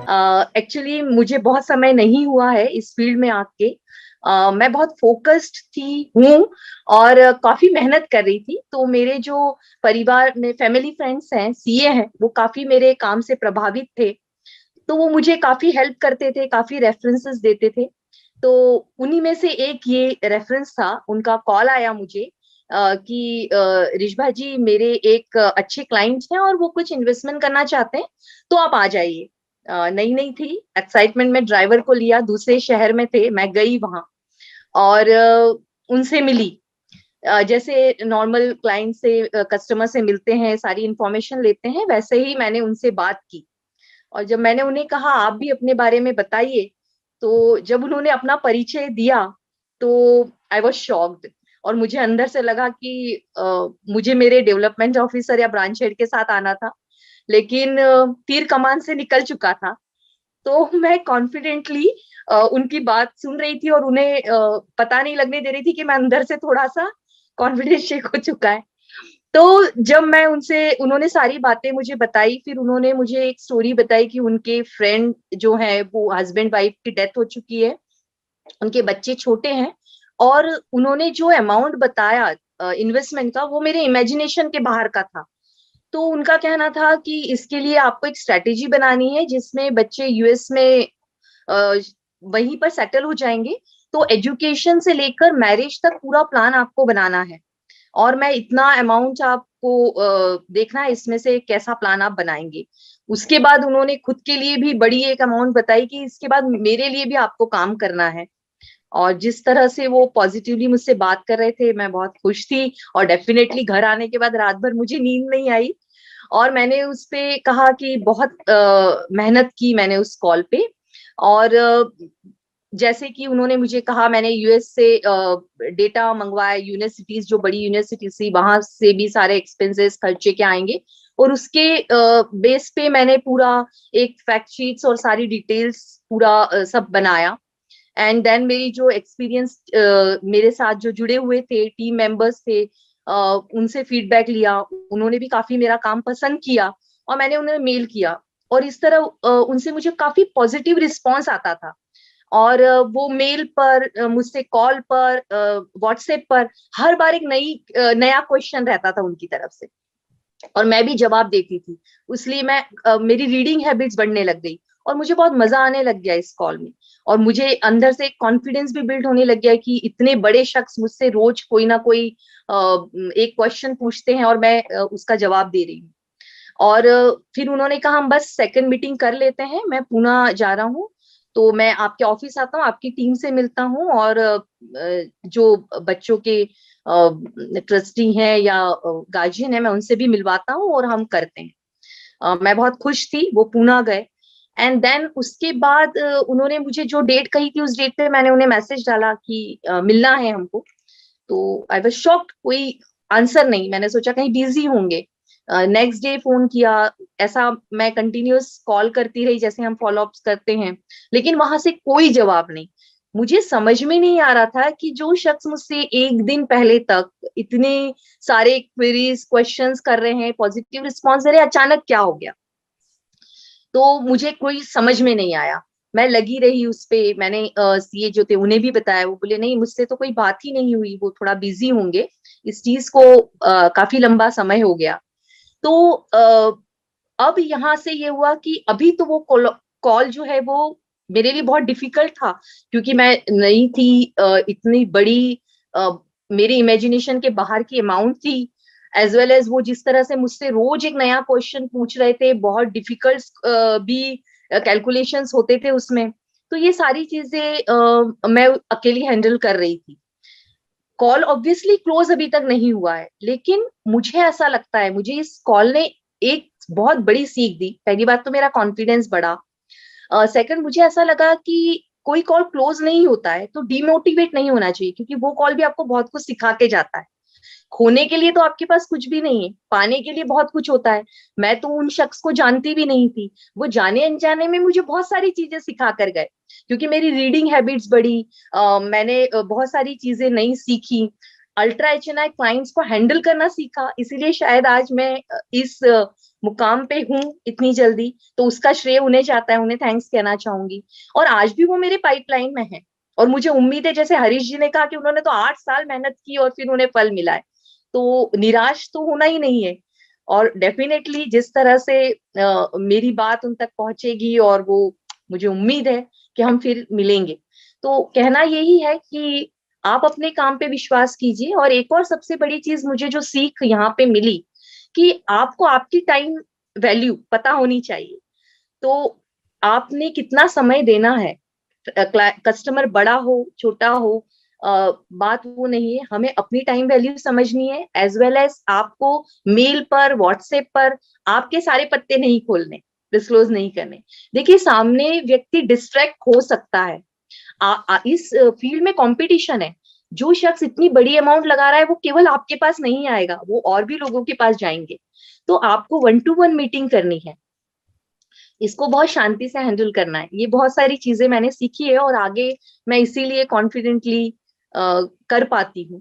Actually मुझे बहुत समय नहीं हुआ है इस फील्ड में आके। मैं बहुत फोकस्ड थी हूँ और काफी मेहनत कर रही थी। तो मेरे जो परिवार में फैमिली फ्रेंड्स हैं, सीए हैं, वो काफी मेरे काम से प्रभावित थे। तो वो मुझे काफी हेल्प करते थे, काफी रेफरेंसेस देते थे। तो उन्हीं में से एक ये रेफरेंस था। उनका कॉल आया मुझे कि रिशभा जी, मेरे एक अच्छे क्लाइंट हैं और वो कुछ इन्वेस्टमेंट करना चाहते हैं, तो आप आ जाइए। नई नई थी, एक्साइटमेंट में ड्राइवर को लिया, दूसरे शहर में थे, मैं गई वहां और उनसे मिली। जैसे नॉर्मल क्लाइंट से, कस्टमर से मिलते हैं, सारी इंफॉर्मेशन लेते हैं, वैसे ही मैंने उनसे बात की। और जब मैंने उन्हें कहा आप भी अपने बारे में बताइए, तो जब उन्होंने अपना परिचय दिया तो आई वॉज शॉक्ड। और मुझे अंदर से लगा कि मुझे मेरे डेवलपमेंट ऑफिसर या ब्रांच हेड के साथ आना था, लेकिन तीर कमान से निकल चुका था। तो मैं कॉन्फिडेंटली उनकी बात सुन रही थी और उन्हें पता नहीं लगने दे रही थी कि मैं अंदर से थोड़ा सा कॉन्फिडेंस शेक हो चुका है। तो जब मैं उनसे उन्होंने सारी बातें मुझे बताई, फिर उन्होंने मुझे एक स्टोरी बताई कि उनके फ्रेंड जो है वो हस्बैंड वाइफ की डेथ हो चुकी है, उनके बच्चे छोटे हैं। और उन्होंने जो अमाउंट बताया इन्वेस्टमेंट का, वो मेरे इमेजिनेशन के बाहर का था। तो उनका कहना था कि इसके लिए आपको एक स्ट्रेटेजी बनानी है जिसमें बच्चे यूएस में अ, वहीं पर सेटल हो जाएंगे। तो एजुकेशन से लेकर मैरिज तक पूरा प्लान आपको बनाना है, और मैं इतना अमाउंट आपको देखना है इसमें से कैसा प्लान आप बनाएंगे। उसके बाद उन्होंने खुद के लिए भी बड़ी एक अमाउंट बताई कि इसके बाद मेरे लिए भी आपको काम करना है। और जिस तरह से वो पॉजिटिवली मुझसे बात कर रहे थे, मैं बहुत खुश थी। और डेफिनेटली घर आने के बाद रात भर मुझे नींद नहीं आई। और मैंने उस पे कहा कि बहुत मेहनत की मैंने उस कॉल पे। और जैसे कि उन्होंने मुझे कहा, मैंने यूएस से डेटा मंगवाया, यूनिवर्सिटीज जो बड़ी यूनिवर्सिटीज थी वहां से भी सारे एक्सपेंसेस खर्चे के आएंगे। और उसके बेस पे मैंने पूरा एक फैक्ट शीट्स और सारी डिटेल्स पूरा सब बनाया। एंड देन मेरी जो एक्सपीरियंस, मेरे साथ जो जुड़े हुए थे टीम मेंबर्स थे, उनसे फीडबैक लिया। उन्होंने भी काफी मेरा काम पसंद किया और मैंने उन्हें मेल किया। और इस तरह उनसे मुझे काफी पॉजिटिव रिस्पॉन्स आता था। और वो मेल पर, मुझसे कॉल पर, व्हाट्सएप पर हर बार एक नया क्वेश्चन रहता था उनकी तरफ से, और मैं भी जवाब देती थी। इसलिए मेरी रीडिंग हैबिट्स बढ़ने लग गई और मुझे बहुत मजा आने लग गया इस कॉल में। और मुझे अंदर से एक कॉन्फिडेंस भी बिल्ड होने लग गया कि इतने बड़े शख्स मुझसे रोज कोई ना कोई एक क्वेश्चन पूछते हैं और मैं उसका जवाब दे रही हूँ। और फिर उन्होंने कहा हम बस सेकंड मीटिंग कर लेते हैं, मैं पुणे जा रहा हूँ, तो मैं आपके ऑफिस आता हूँ, आपकी टीम से मिलता हूँ, और जो बच्चों के ट्रस्टी हैं या गार्जियन है, मैं उनसे भी मिलवाता हूँ और हम करते हैं। मैं बहुत खुश थी। वो पुणे गए। एंड देन उसके बाद उन्होंने मुझे जो डेट कही थी, उस डेट पे मैंने उन्हें मैसेज डाला कि मिलना है हमको। तो आई वाज शॉक्ड, कोई आंसर नहीं। मैंने सोचा कहीं बिजी होंगे। नेक्स्ट डे फोन किया। ऐसा मैं कंटिन्यूअस कॉल करती रही जैसे हम फॉलो अप्स करते हैं, लेकिन वहां से कोई जवाब नहीं। मुझे समझ में नहीं आ रहा था कि जो शख्स मुझसे एक दिन पहले तक इतने सारे क्वेरीज क्वेश्चंस कर रहे हैं, पॉजिटिव रिस्पॉन्स दे रहे हैं, अचानक क्या हो गया। तो मुझे कोई समझ में नहीं आया। मैं लगी रही उस पे। मैंने सीए जो थे उन्हें भी बताया, वो बोले नहीं, मुझसे तो कोई बात ही नहीं हुई, वो थोड़ा बिजी होंगे, इस चीज को काफी लंबा समय हो गया। तो अब यहाँ से ये हुआ कि अभी तो वो कॉल जो है वो मेरे लिए बहुत डिफिकल्ट था, क्योंकि मैं नई थी। इतनी बड़ी अ, मेरे इमेजिनेशन के बाहर की अमाउंट थी, एज वेल एज वो जिस तरह से मुझसे रोज एक नया क्वेश्चन पूछ रहे थे, बहुत डिफिकल्ट भी कैलकुलेशंस होते थे उसमें। तो ये सारी चीजें मैं अकेली हैंडल कर रही थी। कॉल ऑब्वियसली क्लोज अभी तक नहीं हुआ है, लेकिन मुझे ऐसा लगता है, मुझे इस कॉल ने एक बहुत बड़ी सीख दी। पहली बात तो मेरा कॉन्फिडेंस बढ़ा। सेकंड, मुझे ऐसा लगा कि कोई कॉल क्लोज नहीं होता है तो डिमोटिवेट नहीं होना चाहिए, क्योंकि वो कॉल भी आपको बहुत कुछ सिखा के जाता है। खोने के लिए तो आपके पास कुछ भी नहीं है, पाने के लिए बहुत कुछ होता है। मैं तो उन शख्स को जानती भी नहीं थी, वो जाने अनजाने में मुझे बहुत सारी चीजें सिखा कर गए, क्योंकि मेरी रीडिंग हैबिट्स बढ़ी। मैंने बहुत सारी चीजें नई सीखी, अल्ट्रा एचएनआई क्लाइंट्स को हैंडल करना सीखा। इसीलिए शायद आज मैं इस मुकाम पे हूँ इतनी जल्दी, तो उसका श्रेय उन्हें जाता है, उन्हें थैंक्स कहना चाहूंगी। और आज भी वो मेरे पाइपलाइन में है, और मुझे उम्मीद है, जैसे हरीश जी ने कहा कि उन्होंने तो 8 साल मेहनत की और फिर उन्हें फल मिला है, तो निराश तो होना ही नहीं है। और डेफिनेटली जिस तरह से मेरी बात उन तक पहुंचेगी, और वो, मुझे उम्मीद है कि हम फिर मिलेंगे। तो कहना यही है कि आप अपने काम पे विश्वास कीजिए। और एक और सबसे बड़ी चीज मुझे जो सीख यहाँ पे मिली, कि आपको आपकी टाइम वैल्यू पता होनी चाहिए। तो आपने कितना समय देना है, कस्टमर बड़ा हो छोटा हो, बात वो नहीं है, हमें अपनी टाइम वैल्यू समझनी है। एज वेल एज आपको मेल पर, व्हाट्सएप पर आपके सारे पत्ते नहीं खोलने, डिस्क्लोज नहीं करने। देखिए, सामने व्यक्ति डिस्ट्रैक्ट हो सकता है। इस फील्ड में कंपटीशन है। जो शख्स इतनी बड़ी अमाउंट लगा रहा है, वो केवल आपके पास नहीं आएगा, वो और भी लोगों के पास जाएंगे। तो आपको 1 to 1 मीटिंग करनी है, इसको बहुत शांति से हैंडल करना है। ये बहुत सारी चीजें मैंने सीखी है, और आगे मैं इसीलिए कॉन्फिडेंटली कर पाती हूँ।